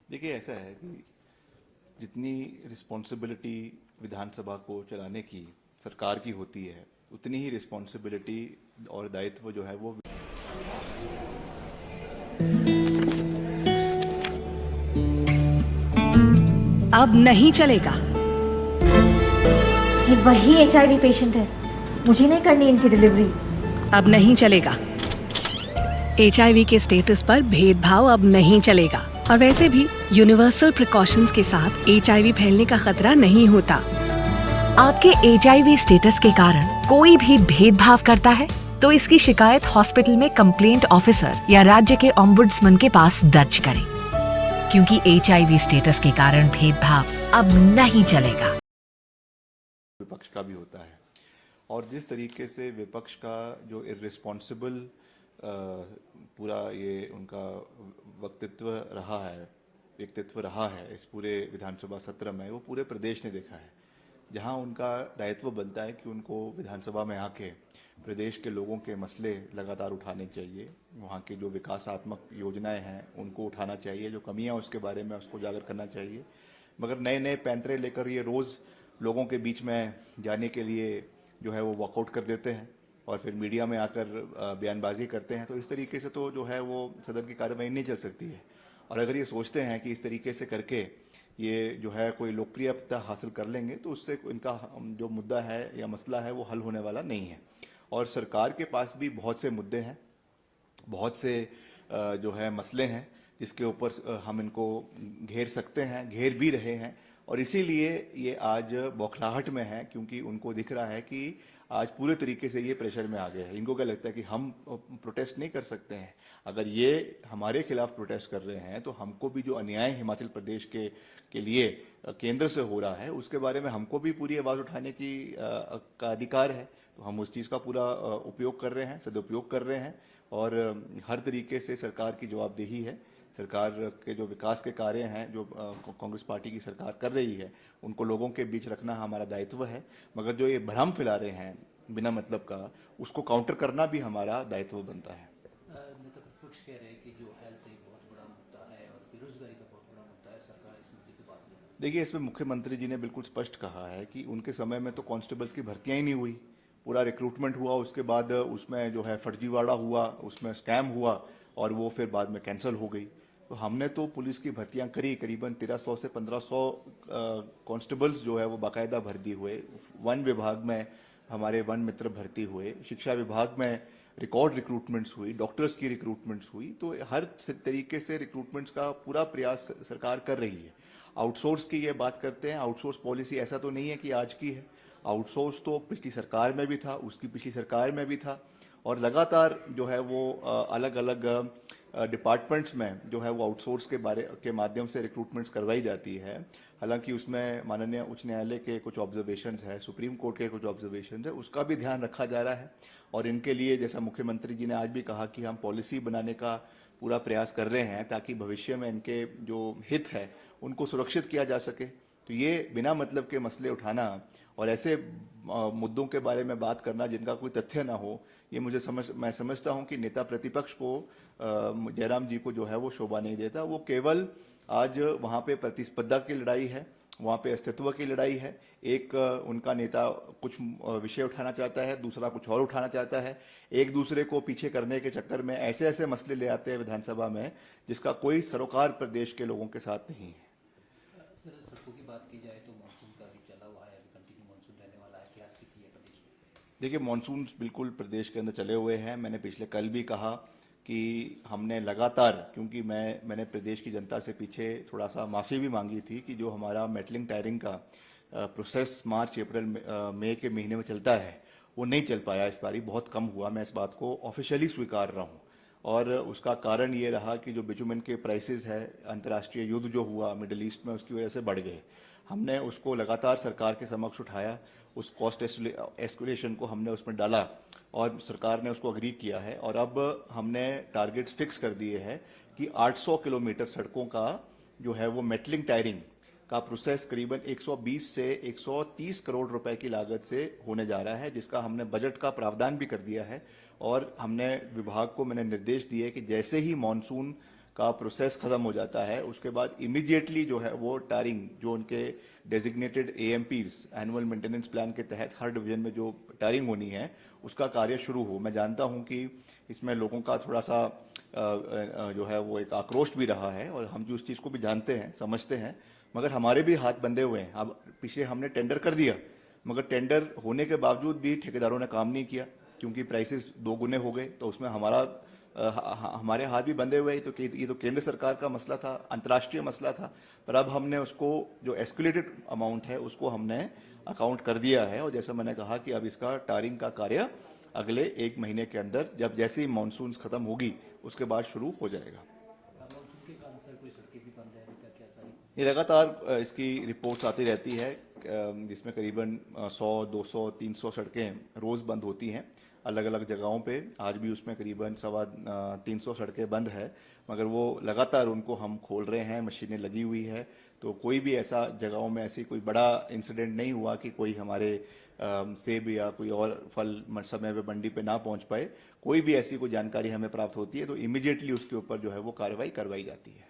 देखिए, ऐसा है कि जितनी रिस्पॉन्सिबिलिटी विधानसभा को चलाने की सरकार की होती है, उतनी ही रिस्पॉन्सिबिलिटी और दायित्व जो है वो अब नहीं चलेगा। ये वही HIV पेशेंट है, मुझे नहीं करनी इनकी डिलीवरी। अब नहीं चलेगा। HIV के स्टेटस पर भेदभाव अब नहीं चलेगा। और वैसे भी यूनिवर्सल प्रिकॉशंस के साथ HIV फैलने का खतरा नहीं होता। आपके HIV स्टेटस के कारण कोई भी भेदभाव करता है तो इसकी शिकायत हॉस्पिटल में कंप्लेंट ऑफिसर या राज्य के ओम्बुड्समैन के पास दर्ज करें, क्योंकि HIV स्टेटस के कारण भेदभाव अब नहीं चलेगा। विपक्ष का भी होता है, और जिस तरीके से विपक्ष का जो इर्रिस्पॉन्सिबल पूरा ये उनका व्यक्तित्व रहा है इस पूरे विधानसभा सत्र में, वो पूरे प्रदेश ने देखा है। जहां उनका दायित्व बनता है कि उनको विधानसभा में आके प्रदेश के लोगों के मसले लगातार उठाने चाहिए, वहाँ की जो विकासात्मक योजनाएं हैं उनको उठाना चाहिए, जो कमियां उसके बारे में उसको उजागर करना चाहिए। मगर नए नए पैंतरे लेकर ये रोज़ लोगों के बीच में जाने के लिए जो है वो वॉकआउट कर देते हैं और फिर मीडिया में आकर बयानबाजी करते हैं। तो इस तरीके से तो जो है वो सदन की कार्यवाही नहीं चल सकती है। और अगर ये सोचते हैं कि इस तरीके से करके ये जो है कोई लोकप्रियता हासिल कर लेंगे, तो उससे इनका जो मुद्दा है या मसला है वो हल होने वाला नहीं है। और सरकार के पास भी बहुत से मुद्दे हैं, बहुत से जो है मसले हैं जिसके ऊपर हम इनको घेर सकते हैं, घेर भी रहे हैं। और इसीलिए ये आज बौखलाहट में है, क्योंकि उनको दिख रहा है कि आज पूरे तरीके से ये प्रेशर में आ गए हैं। इनको क्या लगता है कि हम प्रोटेस्ट नहीं कर सकते हैं? अगर ये हमारे खिलाफ प्रोटेस्ट कर रहे हैं तो हमको भी जो अन्याय हिमाचल प्रदेश के लिए केंद्र से हो रहा है उसके बारे में हमको भी पूरी आवाज उठाने का अधिकार है। तो हम उस चीज का पूरा उपयोग कर रहे हैं, सदुपयोग कर रहे हैं, और हर तरीके से सरकार की जवाबदेही है। सरकार के जो विकास के कार्य हैं जो कांग्रेस पार्टी की सरकार कर रही है, उनको लोगों के बीच रखना हमारा दायित्व है। मगर जो ये भ्रम फैला रहे हैं बिना मतलब का, उसको काउंटर करना भी हमारा दायित्व बनता है। नेता प्रतिपक्ष कह रहे हैं कि जो हेल्थ एक बहुत बड़ा मुद्दा है और बेरोजगारी का बहुत बड़ा मुद्दा है, सरकार इस मुद्दे की बात नहीं करती। देखिए, इसमें मुख्यमंत्री जी ने बिल्कुल स्पष्ट कहा है कि उनके समय में तो कांस्टेबल्स की भर्तियां ही नहीं हुई। पूरा रिक्रूटमेंट हुआ, उसके बाद उसमें जो है फर्जीवाड़ा हुआ, उसमें स्कैम हुआ और वो फिर बाद में कैंसिल हो गई। तो हमने तो पुलिस की भर्तियां करी, करीबन 1300 से 1500 कांस्टेबल्स जो है वो बाकायदा भर्ती हुए। वन विभाग में हमारे वन मित्र भर्ती हुए, शिक्षा विभाग में रिकॉर्ड रिक्रूटमेंट्स हुई, डॉक्टर्स की रिक्रूटमेंट्स हुई। तो हर तरीके से रिक्रूटमेंट्स का पूरा प्रयास सरकार कर रही है। आउटसोर्स की ये बात करते हैं, आउटसोर्स पॉलिसी ऐसा तो नहीं है कि आज की है। आउटसोर्स तो पिछली सरकार में भी था, उसकी पिछली सरकार में भी था, और लगातार जो है वो अलग अलग डिपार्टमेंट्स में जो है वो आउटसोर्स के माध्यम से रिक्रूटमेंट्स करवाई जाती है। हालांकि उसमें माननीय उच्च न्यायालय के कुछ ऑब्जर्वेशंस है, सुप्रीम कोर्ट के कुछ ऑब्जर्वेशंस है, उसका भी ध्यान रखा जा रहा है। और इनके लिए जैसा मुख्यमंत्री जी ने आज भी कहा कि हम पॉलिसी बनाने का पूरा प्रयास कर रहे हैं ताकि भविष्य में इनके जो हित है उनको सुरक्षित किया जा सके। तो ये बिना मतलब के मसले उठाना और ऐसे मुद्दों के बारे में बात करना जिनका कोई तथ्य ना हो, ये मैं समझता हूं कि नेता प्रतिपक्ष को, जयराम जी को जो है वो शोभा नहीं देता। वो केवल आज वहां पे प्रतिस्पर्धा की लड़ाई है, वहां पे अस्तित्व की लड़ाई है। एक उनका नेता कुछ विषय उठाना चाहता है, दूसरा कुछ और उठाना चाहता है। एक दूसरे को पीछे करने के चक्कर में ऐसे ऐसे मसले ले आते हैं विधानसभा में जिसका कोई सरोकार प्रदेश के लोगों के साथ नहीं है। सर, सड़कों की बात की जाए तो मानसून का अभी चला हुआ है, अभी कंटिन्यू मानसून रहने वाला है, क्या स्थिति है प्रदेश में? देखिए, मानसून बिल्कुल प्रदेश के अंदर चले हुए हैं। मैंने पिछले कल भी कहा कि हमने लगातार, क्योंकि मैंने प्रदेश की जनता से पीछे थोड़ा सा माफ़ी भी मांगी थी कि जो हमारा मेटलिंग टायरिंग का प्रोसेस मार्च अप्रैल मई के महीने में चलता है वो नहीं चल पाया। इस बारी बहुत कम हुआ, मैं इस बात को ऑफिशियली स्वीकार रहा हूँ। और उसका कारण ये रहा कि जो बिटुमेन के प्राइसेस है, अंतर्राष्ट्रीय युद्ध जो हुआ मिडिल ईस्ट में, उसकी वजह से बढ़ गए। हमने उसको लगातार सरकार के समक्ष उठाया, उस कॉस्ट एस्कुलेशन को हमने उसमें डाला और सरकार ने उसको अग्री किया है। और अब हमने टारगेट्स फिक्स कर दिए हैं कि 800 किलोमीटर सड़कों का जो है वो मेटलिंग टायरिंग का प्रोसेस करीबन 120 से 130 करोड़ रुपए की लागत से होने जा रहा है, जिसका हमने बजट का प्रावधान भी कर दिया है। और हमने विभाग को मैंने निर्देश दिए कि जैसे ही मानसून का प्रोसेस खत्म हो जाता है, उसके बाद इमीडिएटली जो है वो टायरिंग, जो उनके डेजिग्नेटेड एएमपीज एनुअल मेंटेनेंस प्लान के तहत हर डिवीजन में जो टायरिंग होनी है उसका कार्य शुरू हो। मैं जानता हूं कि इसमें लोगों का थोड़ा सा जो है वो एक आक्रोश भी रहा है, और हम जो उस चीज को भी जानते हैं, समझते हैं, मगर हमारे भी हाथ बंधे हुए हैं। अब पीछे हमने टेंडर कर दिया, मगर टेंडर होने के बावजूद भी ठेकेदारों ने काम नहीं किया, क्योंकि प्राइसेस 2 गुने हो गए। तो उसमें हमारे हाथ भी बंधे हुए हैं। तो ये तो केंद्र सरकार का मसला था, अंतर्राष्ट्रीय मसला था, पर अब हमने उसको जो एस्केलेटेड अमाउंट है उसको हमने अकाउंट कर दिया है। और जैसा मैंने कहा कि अब इसका टायरिंग का कार्य अगले 1 महीने के अंदर, जब जैसे ही मानसून खत्म होगी उसके बाद शुरू हो जाएगा। मानसून के कारण सर कोई सड़कें भी बंद है अभी तक, क्या सारी? ये लगातार इसकी रिपोर्ट्स आती रहती है, जिसमें करीबन 100, 200, 300 सड़कें रोज बंद होती हैं अलग अलग जगहों पे। आज भी उसमें करीबन 350 सड़कें बंद है, मगर वो लगातार उनको हम खोल रहे हैं, मशीनें लगी हुई है। तो कोई भी ऐसा जगहों में ऐसी कोई बड़ा इंसिडेंट नहीं हुआ कि कोई हमारे सेब या कोई और फल समय पे मंडी पे ना पहुंच पाए। कोई भी ऐसी कोई जानकारी हमें प्राप्त होती है तो इमीडिएटली उसके ऊपर जो है वो कार्रवाई करवाई जाती है।